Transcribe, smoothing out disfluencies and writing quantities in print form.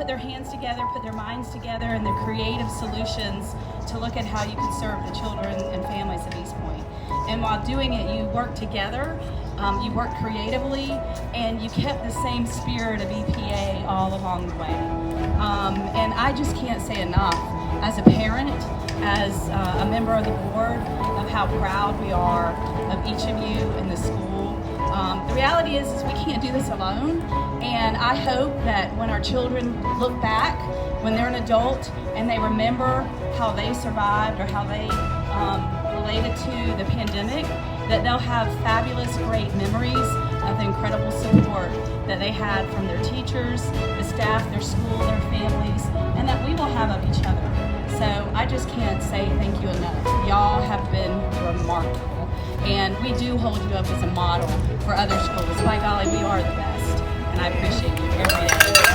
their hands together, put their minds together, and their creative solutions to look at how you can serve the children and families of East Point. And while doing it, you work together, you work creatively, and you kept the same spirit of EPA all along the way. And I just can't say enough, as a parent, as a member of the board, of how proud we are of each of you in the school. The reality is we can't do this alone, and I hope that when our children look back, when they're an adult, and they remember how they survived or how they related to the pandemic, that they'll have fabulous, great memories of the incredible support that they had from their teachers, the staff, their school, their families, and that we will have of each other. So I just can't say thank you enough. Y'all have been remarkable, and we do hold you up as a model for other schools. By golly, we are the best, and I appreciate you every day.